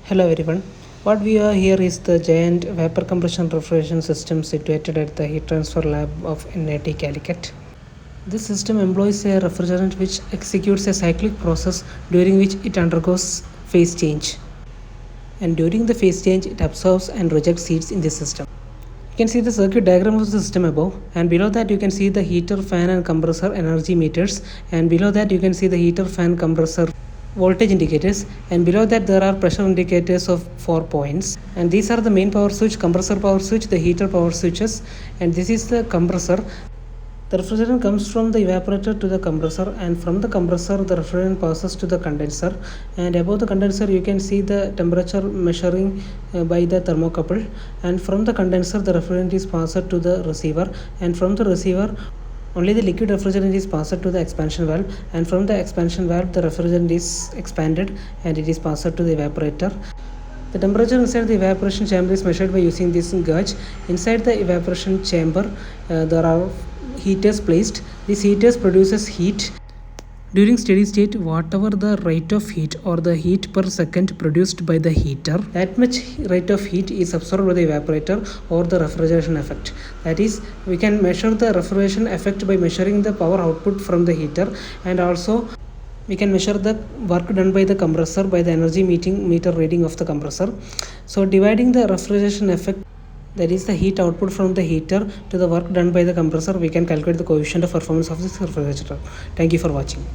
Hello everyone. What we are here is the giant vapor compression refrigeration system situated at the heat transfer lab of NIT Calicut. This system employs a refrigerant which executes a cyclic process during which it undergoes phase change. And during the phase change, it absorbs and rejects heats in the system. You can see the circuit diagram of the system above, and below that you can see the heater, fan and compressor energy meters, and below that you can see the heater, fan, compressor voltage indicators, and below that there are pressure indicators of 4 points, and these are the main power switch, compressor power switch, the heater power switches, and this is the compressor. The refrigerant comes from the evaporator to the compressor, and from the compressor the refrigerant passes to the condenser, and above the condenser you can see the temperature measuring by the thermocouple, and from the condenser the refrigerant is passed to the receiver, and from the receiver only the liquid refrigerant is passed to the expansion valve, and from the expansion valve the refrigerant is expanded and it is passed to the evaporator. The temperature inside the evaporation chamber is measured by using this gauge. Inside the evaporation chamber there are heaters placed. These heaters produces heat. During steady state, whatever the rate of heat or the heat per second produced by the heater, that much rate of heat is absorbed by the evaporator or the refrigeration effect. That is, we can measure the refrigeration effect by measuring the power output from the heater, and also we can measure the work done by the compressor by the energy meter reading of the compressor. So dividing the refrigeration effect, that is the heat output from the heater, to the work done by the compressor, we can calculate the coefficient of performance of this refrigerator. Thank you for watching.